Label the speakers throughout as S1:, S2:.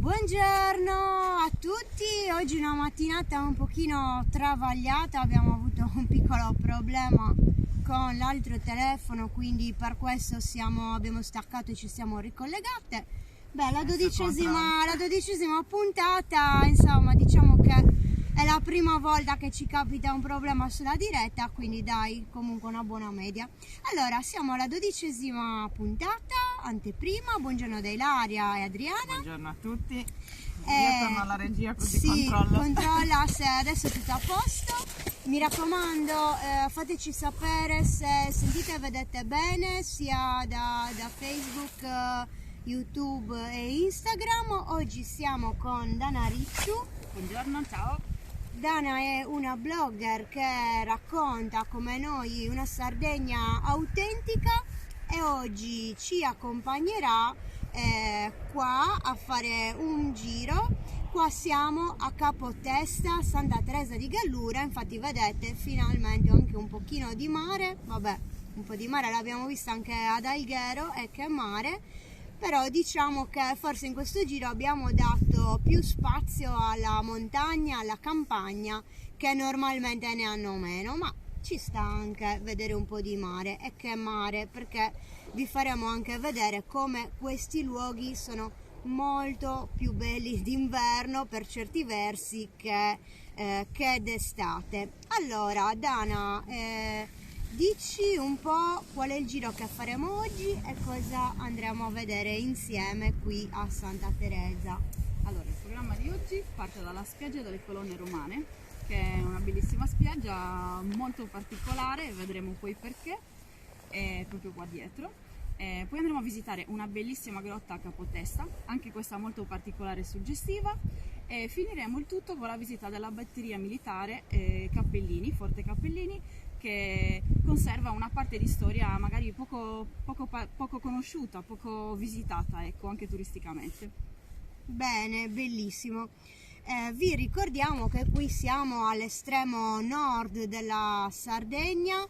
S1: Buongiorno a tutti, oggi una mattinata un pochino travagliata, abbiamo avuto un piccolo problema con l'altro telefono, quindi per questo abbiamo staccato e ci siamo ricollegate. Beh, la dodicesima puntata, insomma, diciamo che è la prima volta che ci capita un problema sulla diretta, quindi dai, comunque una buona media. Allora, siamo alla 12ª puntata, anteprima. Buongiorno da Ilaria e Adriana.
S2: Buongiorno a tutti. Io torno alla regia così
S1: sì,
S2: controlla
S1: se adesso è tutto a posto. Mi raccomando, fateci sapere se sentite e vedete bene, sia da Facebook, YouTube e Instagram. Oggi siamo con Dana Ricciu.
S2: Buongiorno, ciao.
S1: Dana è una blogger che racconta come noi una Sardegna autentica e oggi ci accompagnerà qua a fare un giro. Qua siamo a Capotesta, Santa Teresa di Gallura, infatti vedete finalmente anche un pochino di mare, vabbè, un po' di mare l'abbiamo vista anche ad Alghero, e che mare, però diciamo che forse in questo giro abbiamo dato più spazio alla montagna, alla campagna, che normalmente ne hanno meno, ma ci sta anche vedere un po' di mare. E che mare, perché vi faremo anche vedere come questi luoghi sono molto più belli d'inverno per certi versi che d'estate. Allora Dana, dici un po' qual è il giro che faremo oggi e cosa andremo a vedere insieme qui a Santa Teresa.
S2: Allora, il programma di oggi parte dalla spiaggia delle Colonne Romane, che è una bellissima spiaggia molto particolare, vedremo poi perché, è proprio qua dietro. Poi andremo a visitare una bellissima grotta a Capotesta, anche questa molto particolare e suggestiva, e finiremo il tutto con la visita della batteria militare Cappellini, Forte Cappellini, che conserva una parte di storia magari poco conosciuta, poco visitata, ecco, anche turisticamente.
S1: Bene, bellissimo. Vi ricordiamo che qui siamo all'estremo nord della Sardegna.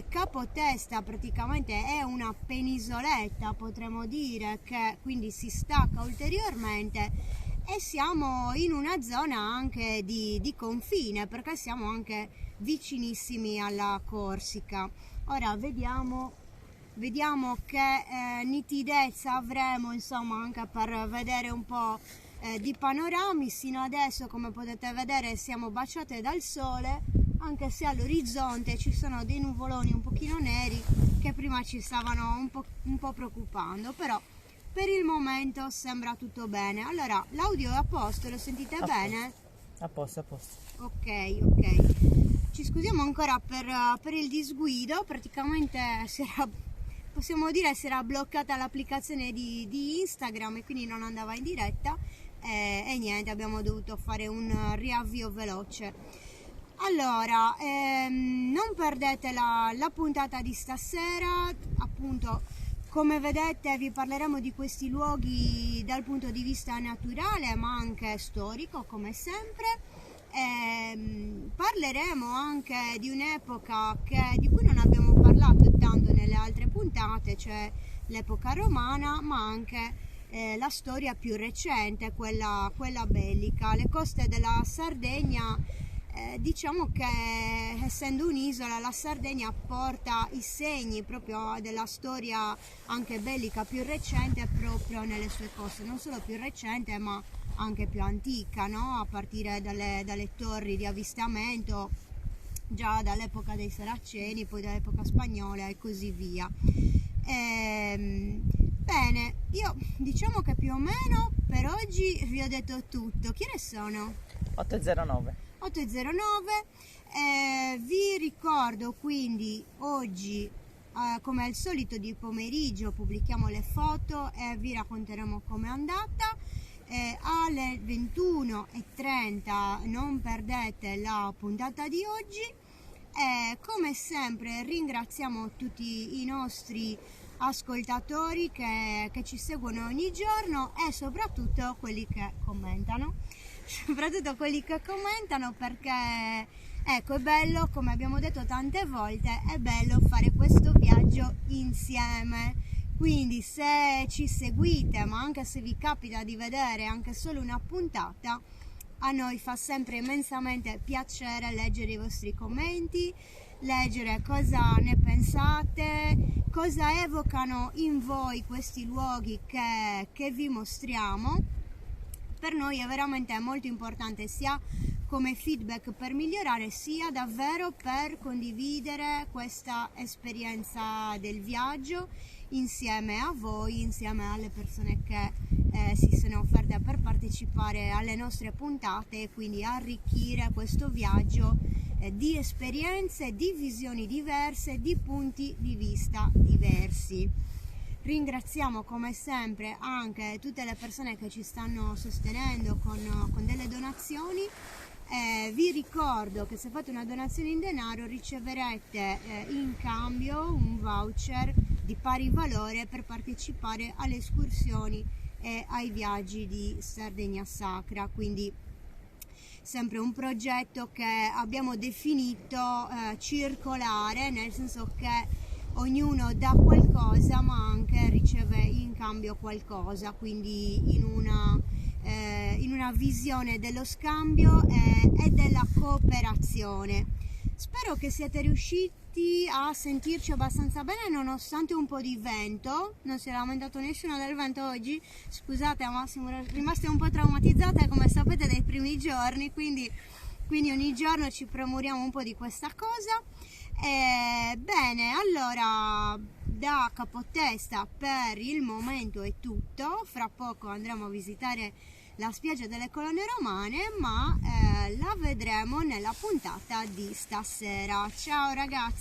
S1: Capotesta praticamente è una penisoletta, potremmo dire, che quindi si stacca ulteriormente, e siamo in una zona anche di confine, perché siamo anche vicinissimi alla Corsica. Ora vediamo che nitidezza avremo, insomma, anche per vedere un po' di panorami. Sino adesso, come potete vedere, siamo baciate dal sole, anche se all'orizzonte ci sono dei nuvoloni un pochino neri che prima ci stavano un po' preoccupando, però per il momento sembra tutto bene. Allora, l'audio è a posto, lo sentite bene?
S2: A posto.
S1: Ok. Ci scusiamo ancora per il disguido, praticamente possiamo dire si era bloccata l'applicazione di Instagram e quindi non andava in diretta, e niente, abbiamo dovuto fare un riavvio veloce. Allora, non perdete la puntata di stasera. Appunto, come vedete, vi parleremo di questi luoghi dal punto di vista naturale ma anche storico, come sempre. Parleremo anche di un'epoca di cui non abbiamo parlato tanto nelle altre puntate, cioè l'epoca romana, ma anche la storia più recente, quella bellica. Le coste della Sardegna, diciamo che essendo un'isola, la Sardegna porta i segni proprio della storia anche bellica più recente proprio nelle sue coste, non solo più recente ma anche più antica, no? A partire dalle torri di avvistamento già dall'epoca dei Saraceni, poi dall'epoca spagnola e così via. Bene, io diciamo che più o meno per oggi vi ho detto tutto. Che ore sono?
S2: 8:09.
S1: Vi ricordo quindi oggi, come al solito di pomeriggio, pubblichiamo le foto e vi racconteremo com'è andata. Alle 21:30 non perdete la puntata di oggi. Come sempre ringraziamo tutti i nostri ascoltatori che ci seguono ogni giorno, e soprattutto quelli che commentano. Perché ecco, è bello, come abbiamo detto tante volte, è bello fare questo viaggio insieme, Quindi se ci seguite, ma anche se vi capita di vedere anche solo una puntata, a noi fa sempre immensamente piacere leggere i vostri commenti, leggere cosa ne pensate, cosa evocano in voi questi luoghi che vi mostriamo. Per noi è veramente molto importante, sia come feedback per migliorare, sia davvero per condividere questa esperienza del viaggio insieme a voi, insieme alle persone che si sono offerte per partecipare alle nostre puntate e quindi arricchire questo viaggio di esperienze, di visioni diverse, di punti di vista diversi. Ringraziamo come sempre anche tutte le persone che ci stanno sostenendo con delle donazioni. Vi ricordo che se fate una donazione in denaro riceverete in cambio un voucher di pari valore per partecipare alle escursioni e ai viaggi di Sardegna Sacra, quindi sempre un progetto che abbiamo definito circolare, nel senso che ognuno dà qualcosa ma anche riceve in cambio qualcosa, quindi in una visione dello scambio e della cooperazione. Spero che siate riusciti a sentirci abbastanza bene nonostante un po' di vento. Non si è lamentato nessuno del vento oggi, scusate, ma siamo rimaste un po' traumatizzate come sapete dai primi giorni, quindi ogni giorno ci premuriamo un po' di questa cosa. Bene, allora da Capotesta per il momento è tutto. Fra poco andremo a visitare la spiaggia delle Colonne Romane, ma la vedremo nella puntata di stasera. Ciao ragazzi!